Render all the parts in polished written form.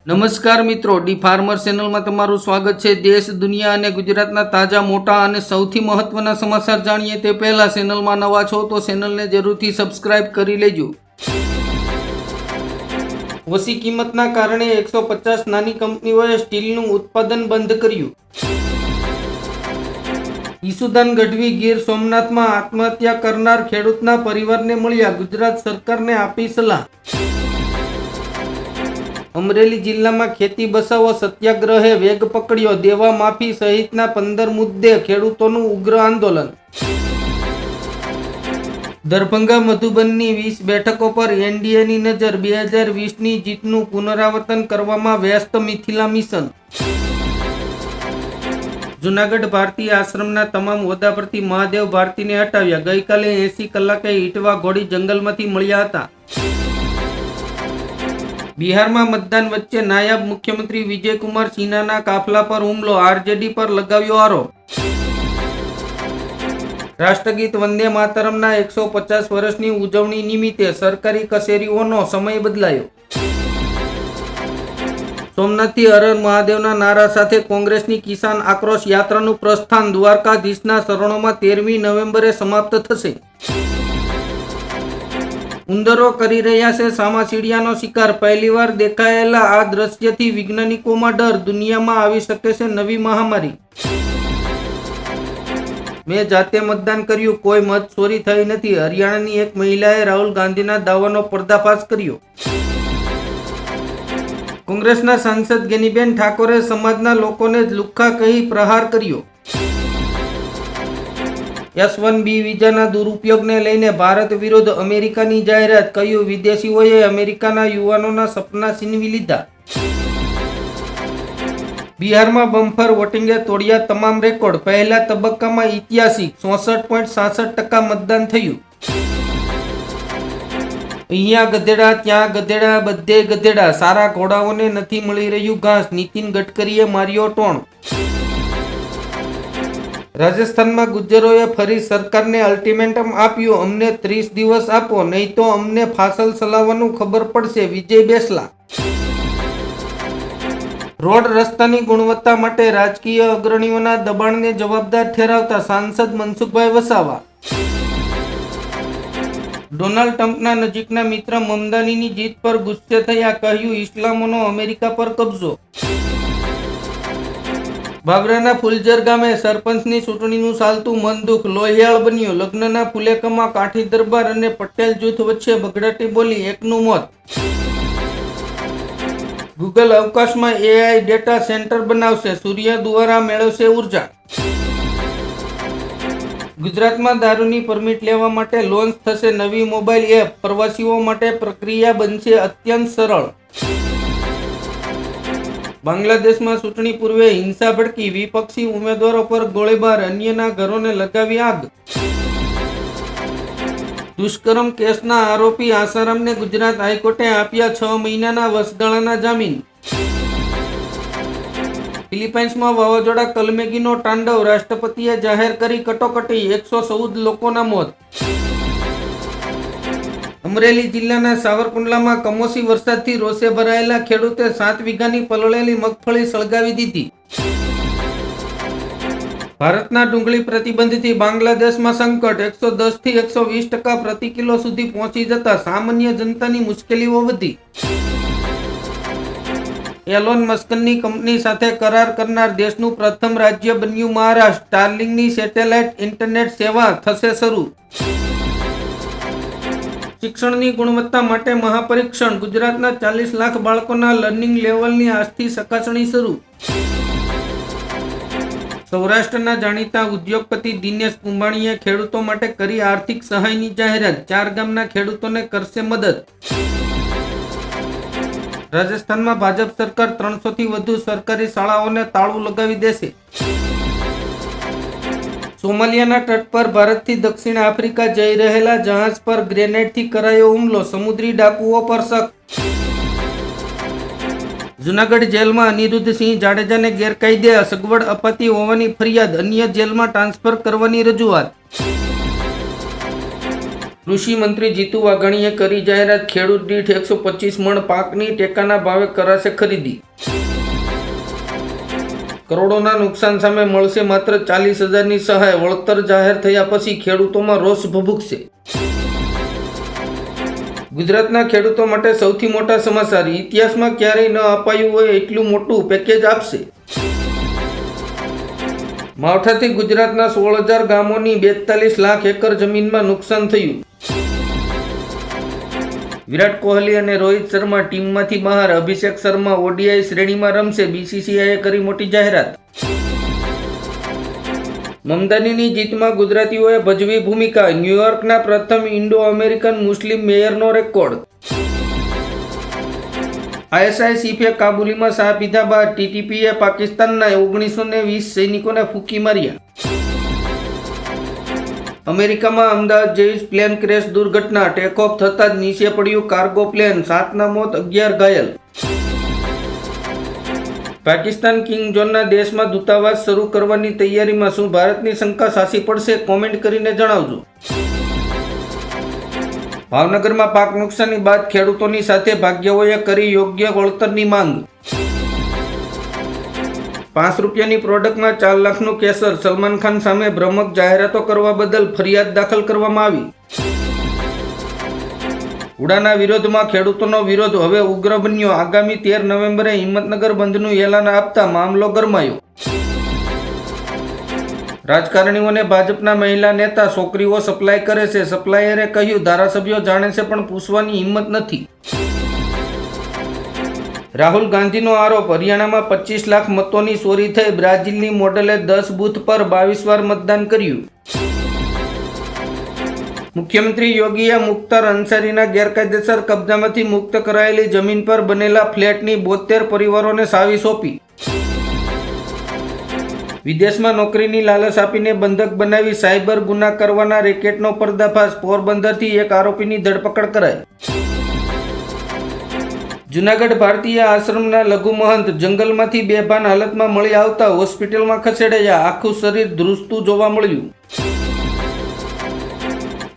નમસ્કાર મિત્રો, D farmer ચેનલમાં તમારું સ્વાગત છે। દેશ, દુનિયા અને ગુજરાતના તાજા, મોટા અને સૌથી મહત્વના સમાચાર જાણીએ તે પહેલા ચેનલમાં નવા છો તો ચેનલને જરૂરથી સબસ્ક્રાઇબ કરી લેજો। ઓછી કિંમતના કારણે 150 નાની કંપનીઓએ સ્ટીલનું ઉત્પાદન બંધ કર્યું। ઈસુદાન ગઢવી ગીર સોમનાથમાં આત્મહત્યા કરનાર ખેડૂતના પરિવારને મળ્યા, ગુજરાત સરકારને આપી સલાહ। અમરેલી જિલ્લામાં ખેતી બચાવો સત્યાગ્રહે વેગ પકડ્યો, દેવા માફી સહિતના 15 મુદ્દે ખેડૂતોનું ઉગ્ર આંદોલન। દરભંગા મધુબનની 20 બેઠકો પર એનડીએની નજર, 2020ની જીતનું પુનરાવર્તન કરવામાં વ્યસ્ત મિથિલા મિશન। જૂનાગઢ ભારતી આશ્રમના તમામ હોદ્દા પરથી મહાદેવ ભારતીને હટાવ્યા, ગઈકાલે 80 કલાકે ઈટવા ઘોડી જંગલમાંથી મળ્યા હતા। બિહારમાં મતદાન વચ્ચે નાયબ મુખ્યમંત્રી વિજય કુમાર સિન્હાના કાફલા પર હુમલો, આરજેડી પર લગાવ્યો આરોપ। રાષ્ટ્રગીત વંદે માતરમના 150 વર્ષની ઉજવણી નિમિત્તે સરકારી કચેરીઓનો સમય બદલાયો। સોમનાથથી હર હર મહાદેવના નારા સાથે કોંગ્રેસની કિસાન આક્રોશ યાત્રાનું પ્રસ્થાન દ્વારકાધીશના શરણોમાં 13મી નવેમ્બરે સમાપ્ત થશે। ઉંદરો કરી રહ્યા છે સામાચીડિયાનો શિકાર, પહેલીવાર દેખાયેલા આ દ્રશ્યથી વૈજ્ઞાનિકોમાં ડર, દુનિયામાં આવી શકે છે નવી મહામારી। મેં જાતે મતદાન કર્યું, કોઈ મત ચોરી થઈ નથી, હરિયાણાની એક મહિલાએ રાહુલ ગાંધીના દાવાનો પર્દાફાશ કર્યો। કોંગ્રેસના સાંસદ ગેનીબેન ઠાકોરે સમાજના લોકોને જ લુખ્ખા કહી પ્રહાર કર્યો। H1B વિઝાના દુરુપયોગને લઈને ભારત વિરુદ્ધ અમેરિકાની જાહેરાત, કહ્યું વિદેશીઓએ અમેરિકાના યુવાનોના સપના છીનવી લીધા। બિહારમાં બમ્પર વોટિંગે તોડ્યા તમામ રેકોર્ડ, પહેલા તબક્કામાં ઐતિહાસિક 66.66% મતદાન થયું। અહીંયા ગધેડા, ત્યાં ગધેડા, બધે ગધેડા, સારા ઘોડાઓને નથી મળી રહ્યું ઘાસ, નીતિન ગડકરીએ માર્યો ટોણ। રાજસ્થાનમાં ગુજ્જરોએ ફરી સરકારને અલ્ટિમેટમ આપ્યું, અમને 30 દિવસ આપો, નહીં તો અમને ફાસલ ચલાવવાનું ખબર પડશે, વિજય બેસલા। રોડ રસ્તાની ગુણવત્તા માટે રાજકીય અગ્રણીઓના દબાણને જવાબદાર ઠેરાવતા સાંસદ મનસુખભાઈ વસાવા। ડોનાલ્ડ ટ્રમ્પના નજીકના મિત્ર મમદાનીની જીત પર ગુસ્સે થયા, કહ્યું ઇસ્લામોનો અમેરિકા પર કબજો। બાબરાના ફુલઝર ગામે સરપંચની ચૂંટણીનું ચાલતું મન દુઃખ લોહિયાળ બન્યું, લગ્નના ફુલેકમાં કાઠી દરબાર અને પટેલ જૂથ વચ્ચે બગડાટી બોલી, એકનું મોત। ગૂગલ અવકાશમાં એઆઈ ડેટા સેન્ટર બનાવશે, સૂર્ય દ્વારા મેળવશે ઉર્જા। ગુજરાતમાં દારૂની પરમિટ લેવા માટે લોન્ચ થશે નવી મોબાઈલ એપ, પ્રવાસીઓ માટે પ્રક્રિયા બનશે અત્યંત સરળ। બાંગ્લાદેશમાં ચૂંટણી પૂર્વે હિંસા ભડકી, વિપક્ષી ઉમેદવારો પર ગોળીબાર, અન્યના ઘરોને લગાવી આગ। દુષ્કર્મ કેસના આરોપી આસારામને ગુજરાત હાઈકોર્ટે આપ્યા 6 મહિનાના વચગાળાના જામીન। ફિલિપાઇન્સમાં વાવાઝોડા કલમેગીનો તાંડવ, રાષ્ટ્રપતિએ જાહેર કરી કટોકટી, 114 લોકોના મોત। અમરેલી જિલ્લાના સાવરકુંડલામાં કમોસમી વરસાદથી રોષે ભરાયેલા ખેડૂતે 7 વીઘાની પલળેલી મગફળી સળગાવી દીધી। ભારતના ડુંગળી પ્રતિબંધથી બાંગ્લાદેશમાં સંકટ, 110 થી 120% પ્રતિ કિલો સુધી પહોંચી જતા સામાન્ય જનતાની મુશ્કેલીઓ વધી। એલોન મસ્કની કંપની સાથે કરાર કરનાર દેશનું પ્રથમ રાજ્ય બન્યું મહારાષ્ટ્ર, સ્ટારલિંકની સેટેલાઇટ ઇન્ટરનેટ સેવા થશે શરૂ। શિક્ષણની ગુણવત્તા માટે મહાપરીક્ષણ, ગુજરાતના 40 લાખ બાળકોના લર્નિંગ લેવલની આજથી ચકાસણી શરૂ। સૌરાષ્ટ્રના જાણીતા ઉદ્યોગપતિ દિનેશ કુંભાણીએ ખેડૂતો માટે કરી આર્થિક સહાયની જાહેરાત, 4 ગામના ખેડૂતોને કરશે મદદ। રાજસ્થાનમાં ભાજપ સરકાર 300 થી વધુ સરકારી શાળાઓને તાળું લગાવી દેશે। સોમાલિયાના તટ પર ભારતથી દક્ષિણ આફ્રિકા જઈ રહેલા જહાજ પર ગ્રેનેડથી કરાયો હુમલો, સમુદ્રી ડાકુઓ પર શક। જૂનાગઢ જેલમાં અનિરુદ્ધસિંહ જાડેજાને ગેરકાયદે સગવડ અપાતી હોવાની ફરિયાદ, અન્ય જેલમાં ટ્રાન્સફર કરવાની રજૂઆત। કૃષિ મંત્રી જીતુ વાઘાણીએ કરી જાહેરાત, ખેડૂત દીઠ 125 મણ પાકની ટેકાના ભાવે કરાશે ખરીદી. કરોડોના નુકસાન સામે મળશે માત્ર 40,000ની સહાય. વળતર જાહેર થયા પછી ખેડૂતોમાં રોષ ભભૂકશે. ગુજરાતના ખેડૂતો માટે સૌથી મોટા સમાચાર. ઇતિહાસમાં ક્યારેય ન અપાયું હોય એટલું મોટું પેકેજ આપશે. માવઠાથી ગુજરાતના 16,000 ગામોની 42 લાખ એકર જમીનમાં નુકસાન થયું. વિરાટ કોહલી અને રોહિત શર્મા ટીમમાંથી બહાર. અભિષેક શર્મા ઓડીઆઈ શ્રેણીમાં રમશે. બીસીસીઆઈએ કરી મોટી જાહેરાત. મમદાનીની જીતમાં ગુજરાતીઓએ ભજવી ભૂમિકા. ન્યૂયોર્કના પ્રથમ ઇન્ડો અમેરિકન મુસ્લિમ મેયરનો રેકોર્ડ. ISIS કાબુલીમાં શાહ પીધા બાદ TTPએ પાકિસ્તાનના 1920 સૈનિકોને ફૂંકી માર્યા. અમેરિકામાં અમદાવાદ જેવી પ્લેન ક્રેશ દુર્ઘટના. ટેકઓફ થતાં જ નીચે પડ્યું કાર્ગો પ્લેન. 7ના મોત, 11 ઘાયલ. પાકિસ્તાન કિંગ જોનના દેશમાં દૂતાવાસ શરૂ કરવાની તૈયારીમાં. શું ભારતની શંકા સાચી પડશે? કોમેન્ટ કરીને જણાવજો. ભાવનગરમાં પાક નુકસાની બાદ ખેડૂતોની સાથે ભાગ્યઓએ કરી યોગ્ય વળતરની માંગ. 5 રૂપિયાની પ્રોડક્ટમાં 4 લાખનું કેસર. સલમાન ખાન સામે ભ્રામક જાહેરાતો કરવા બદલ ફરિયાદ દાખલ કરવામાં આવી. ઉડાના વિરોધમાં ખેડૂતોનો વિરોધ હવે ઉગ્ર બન્યો. આગામી 13 નવેમ્બરે હિંમતનગર બંધનું એલાન આપતા મામલો ગરમાયો. રાજકારણીઓને ભાજપના મહિલા નેતા છોકરીઓ સપ્લાય કરે છે. સપ્લાયરે કહ્યું, ધારાસભ્યો જાણે છે પણ પૂછવાની હિંમત નથી. રાહુલ ગાંધીનો આરોપ. હરિયાણામાં 25 લાખ મતોની ચોરી થઈ. બ્રાઝિલની મોડલે 10 બૂથ પર 22 વાર મતદાન કર્યું. મુખ્યમંત્રી યોગીએ મુખ્તાર અંસારીના ગેરકાયદેસર કબજામાંથી મુક્ત કરાયેલી જમીન પર બનેલા ફ્લેટની 72 પરિવારોને ચાવી સોંપી. વિદેશમાં નોકરીની લાલચ આપીને બંધક બનાવી સાયબર ગુના કરવાના રેકેટનો પર્દાફાશ. પોરબંદરથી એક આરોપીની ધરપકડ કરાઈ. જૂનાગઢ ભારતીય આશ્રમના લઘુ મહંત જંગલમાંથી બેભાન હાલતમાં મળી આવતા હોસ્પિટલમાં ખસેડાયા. આખું શરીર ધ્રુજતું જોવા મળ્યું.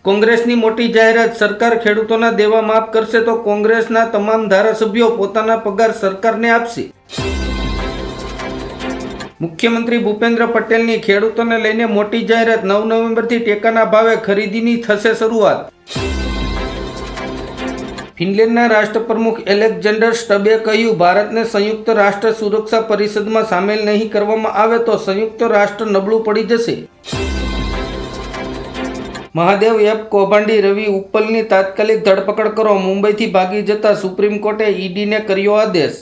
કોંગ્રેસની મોટી જાહેરાત. સરકાર ખેડૂતોના દેવા માફ કરશે તો કોંગ્રેસના તમામ ધારાસભ્યો પોતાના પગાર સરકારને આપશે. મુખ્યમંત્રી ભૂપેન્દ્ર પટેલની ખેડૂતોને લઈને મોટી જાહેરાત. 9 નવેમ્બરથી ટેકાના ભાવે ખરીદીની થશે શરૂઆત. ફિનલેન્ડના રાષ્ટ્રપ્રમુખ એલેક્ઝાન્ડર સ્ટબે કહ્યું, ભારતને સંયુક્ત રાષ્ટ્ર સુરક્ષા પરિષદમાં સામેલ નહીં કરવામાં આવે તો સંયુક્ત રાષ્ટ્ર નબળું પડી જશે. મહાદેવ એપ કૌભાંડી રવિ ઉપ્પલની તાત્કાલિક ધરપકડ કરો. મુંબઈથી ભાગી જતા સુપ્રીમ કોર્ટે ઈડીને કર્યો આદેશ.